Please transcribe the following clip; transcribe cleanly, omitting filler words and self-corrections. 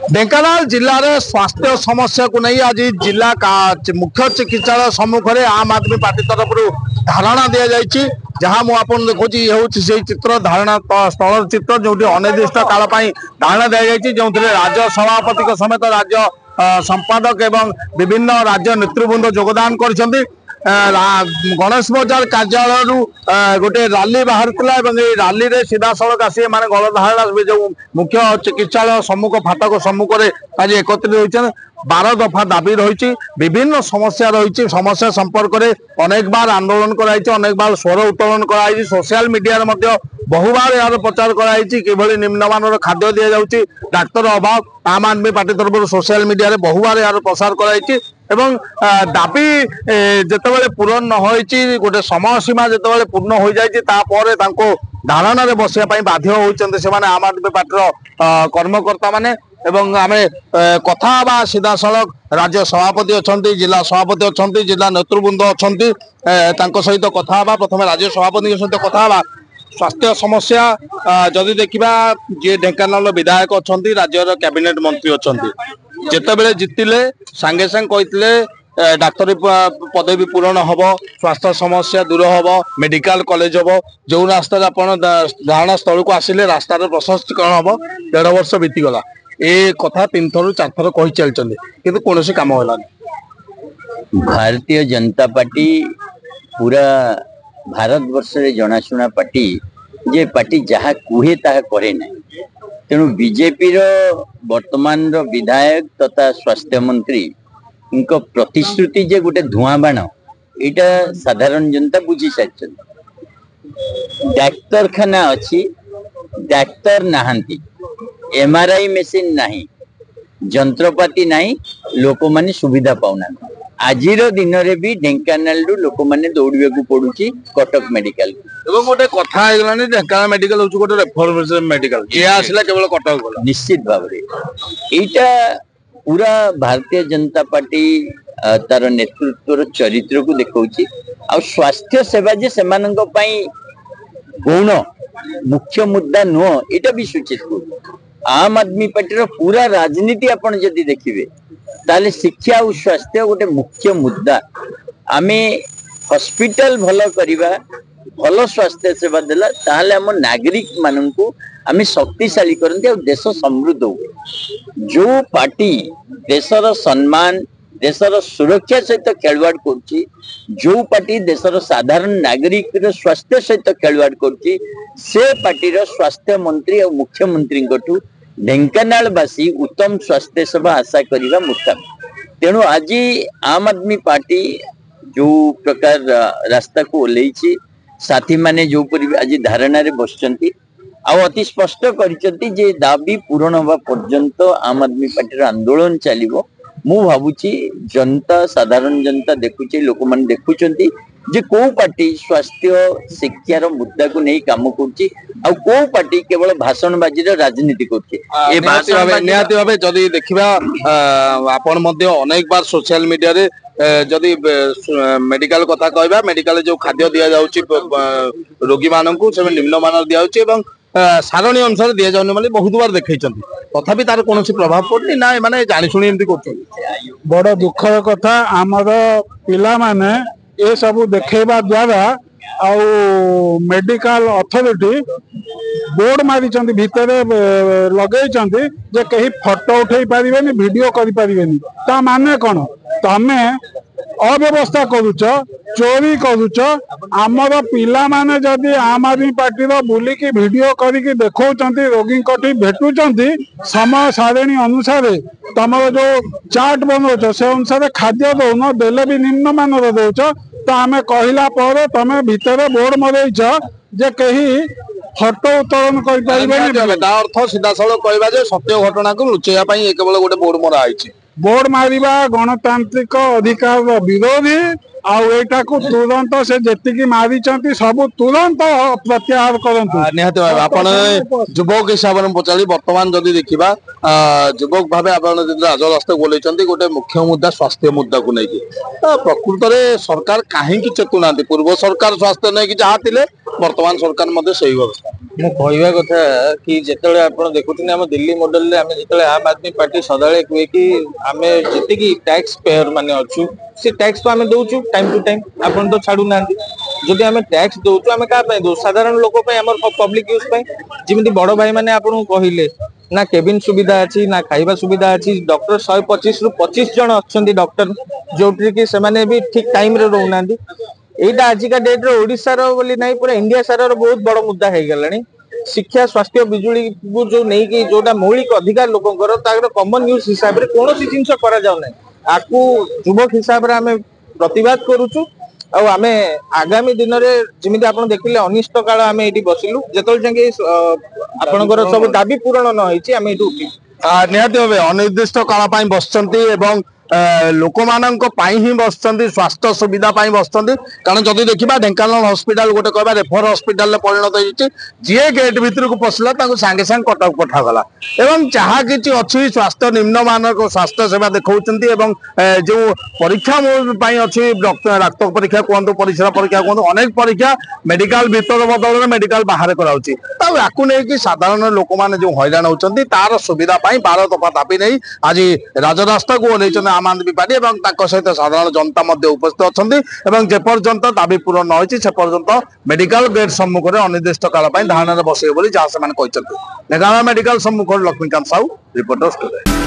ढेंकानाल जिले में स्वास्थ्य समस्या को नहीं आज जिला मुख्य चिकित्सालय सम्मुख में आम आदमी पार्टी तरफ धारणा दि जाएगी जहाँ मुझे देखुची ये हूँ से चित्र धारणा स्थल चित्र जो अनिर्दिष्ट काल धारणा दि जाएगी जो राज्य सभापति समेत राज्य संपादक एवं विभिन्न राज्य नेतृवृंद योगदान कर गणेश बजार कार्यालय गोटे रैली बाहर रैली रे सीधा सड़क आसी माने गणधारणा जो मुख्य चिकित्सालय सम्मुख फाटक सम्मुख आज एकत्रित होती 12 दफा दाबी रही विभिन्न समस्या रही समस्या संपर्क में अनेक बार आंदोलन कराई अनेक बार स्वर उत्तोलन कराई सोशल मीडिया बहु बार यार प्रचार कराई कि निम्नमान खाद्य दि जाऊँगी डाक्तर अभाव आम आदमी पार्टी तरफ सोशल मीडिया बहु बार यार प्रसार कराई एवं दाबी जितेबाला पूरण न होती गोटे समय सीमा जितेबाला पूर्ण हो जापर धारणा बसवाई बाध्य होती से आम आदमी पार्टी कर्मकर्ता माने एवं आम कथा सीधा सड़क राज्य सभापति अच्छा जिला सभापति अच्छा जिला नेतृवृंद अच्छा सहित कथा प्रथम राज्य सभापति सहित कथा स्वास्थ्य समस्या जदि देखा जी ढेंकानाल विधायक अच्छा राज्यर कैबिनेट मंत्री अच्छा जितेबाला जितिले सांगे सांग कहते डाक्तरी पदवी पूरण हम स्वास्थ्य समस्या दूर हम मेडिकल कॉलेज हम जो रास्ता धारणा स्थल को आसिले रास्तार प्रशस्तीकरण हम 1.5 वर्ष बीतीगला ए कथा 3 थर 4 थर कही चलते किंतु कौन कम है भारतीय जनता पार्टी पूरा भारत वर्ष रे जनाशुना पार्टी जे पार्टी जहाँ कुहे ताहा करे ना तेणु बीजेपी वर्तमान विधायक तथा स्वास्थ्य मंत्री इनका प्रतिश्रुति जे गोटे धुआं बाण यहाँ साधारण जनता बुझी सारी डाक्तरखाना अच्छी डाक्तर नहांती एमआरआई मेसीन नहीं जंत्रपाति नहीं लोक माने सुविधा पाऊना आजिर दिन रे भी ढेंकानाल लोक माने दौड़ा को पड़ुची कटक मेडिकल गोटे कथा ढेंकानाल मेडिकल हूँ गोटे रेफरेंस मेडिकल ये आसला केवल कटक निश्चित भाव एटा पूरा भारतीय जनता पार्टी तार नेतृत्व चरित्र को देखौची आ स्वास्थ्य सेवा जे सेमानंक पई गौण मुख्य मुद्दा नुह एटा भी सूचित हो आम आदमी पार्टी पूरा राजनीति आपण जदि देखिबे ताले शिक्षा और स्वास्थ्य गोटे मुख्य मुद्दा आमे हॉस्पिटल भलो करिबा भलो स्वास्थ्य सेवा देला ताले हम नागरिक माननकु आमे शक्तिशाली करंती और देश समृद्ध हो जो पार्टी देशर सम्मान देशर सुरक्षा सहित खेलवाड़ करची जो पार्टी देशर साधारण नागरिक स्वास्थ्य सहित खेलवाड़ करची से पार्टीर स्वास्थ्य मंत्री और मुख्यमंत्री ढेंकानालवासी उत्तम स्वास्थ्य सेवा आशा करने मुताबिक तेणु आज आम आदमी पार्टी जो प्रकार रास्ता को ओल्लैछि साथी माने जो आज धारणा बसचंती अति स्पष्ट कर दाबी पूरण हवा पर्यंत आम आदमी पार्टी आंदोलन चलिबो मु भावुची जनता साधारण जनता देखुची लोक माने देखुचंती जे को पार्टी स्वास्थ्य शिक्षार मुद्दा को नहीं काम करची आ को पार्टी केवल भाषणबाजी राजनीति करची ए निहाती भाबे जदी देखिबा आपण मध्ये अनेक बार सोशल मीडिया रे जदी मेडिकल कथा कहबा मेडिकल जो खाद्य दिया जाउची रोगी माननकु से निम्न मान दिया जाउची एवं सारणी अनुसार दि जाऊनी माने बहुत बार देखई तथापि तार कौन प्रभाव पड़नी ना माने जानी शुणी एमती कर बड़ दुखर कथा आमर पिला माने ये सब देखा द्वारा मेडिकल अथॉरिटी बोर्ड मारी भितर लगे जे कहीं फोटो उठे पारे वीडियो करि पारिबेनी ता माने कौन तमे अव्यवस्था करुच चोरी करुच आमर पिला माने जदि आम आदमी पार्टी बुलिकी वीडियो करिकी देखौचंती रोगी कटी भेटुचंती समय सारणी अनुसार तमर जो चार्ट बनौच से अनुसार खाद्य दौन देले भी निम्न मानर दौच तो आम कहला पर तमे भितर बोर्ड मरेच जे कहीं फोटो उत्तोलन कर अर्थ सीधा साल कह सत्य घटना को लुचेया केवल गोटे बोर्ड मरा बोर्ड मारिबा गणतांत्रिक अधिकार विरोधी आईटाकू तुरंत से जी मारी सब तुरंत प्रत्याहार करंतु। निहत भाव आपण युवक हिसाब से पचारि बर्तमान जदि देखा युवक भाव आप राजरास्ता बोलते गोटे मुख्य मुद्दा स्वास्थ्य मुद्दा को लेकिन प्रकृत में सरकार कहीं चेतुना पूर्व सरकार स्वास्थ्य नहीं जहाँ थे वर्तमान सरकार सही व्यवस्था मु कहवा कथा कि जिते आप देखुं आम दिल्ली मॉडल आम जो आम आदमी पार्टी सदाले कहे कि आम जी टैक्स पेयर माने अच्छु से टैक्स तो आम दौचु टाइम टू टाइम आपन तो छाड़ू ना जदि आम टैक्स दौचु आम क्या दौ साधारण लोक पब्लिक यूज जमी बड़ भाई मैंने आपको कहले ना केबिन सुविधा अच्छी ना खाइबा सुविधा अच्छी डॉक्टर 125 रु 25 जन अच्छा डॉक्टर जो कि भी ठीक टाइम रे रोना एटा आजिका डेट रे ओडिसा रो बोली नहीं पूरा इंडिया सारा रो बहुत बड़ मुद्दा है गलानी शिक्षा स्वास्थ्य बिजुली को जो नहीं कि जोटा मौलिक अधिकार लोकंकर तार कॉमन यूज हिसाब रे कोनोसी जिंस करा जाउ नै आकु युवक हिसाब रे हमें प्रतिवाद करूछु आ आमे आगामी दिन रे जिमिति आपण देखिले अनिष्ट काल आमे एठी बसिलु जेतल जंगे आपनकर सब दाबी पूरण न होईची आमे एठी उठी निहत भाव अनिर्दिष्ट काल बसचंती एवं लोक ही बसचंती स्वास्थ्य सुविधा बसचंती कारण जदि देखा ढेंकानाल हॉस्पिटल गोटे कहबा रेफर हॉस्पिटल परिणत होती जी गेट भीतर को पशिला सांगे सांगे कटक पठागला एवं जहाँ किसी अच्छी स्वास्थ्य निम्नमान स्वास्थ्य सेवा देखा जो परीक्षा अच्छी रक्त परीक्षा कहतु परिश्रा परीक्षा कहतु अनेक परीक्षा मेडिकल भीतर बदल मेडिकल बाहर कराऊँगी ताकू नहीं साधारण लोक मैंने जो हैरान होती तार सुविधा बार दफा दाबी नहीं आज राजरास्ता को ओह्लैଛନ୍ତି आम आदमी पार्टी सहित साधारण जनता उपस्थित अच्छा जेपर्यंत दाबी पूरण न होती से पर्यंत मेडिकल गेट सम्मुख में अनिर्दिष्ट काल धारणा बसे जहाँ से ढेंकानाल मेडिकल सम्मुख लक्ष्मीकांत साहू रिपोर्टर स्टूडियो।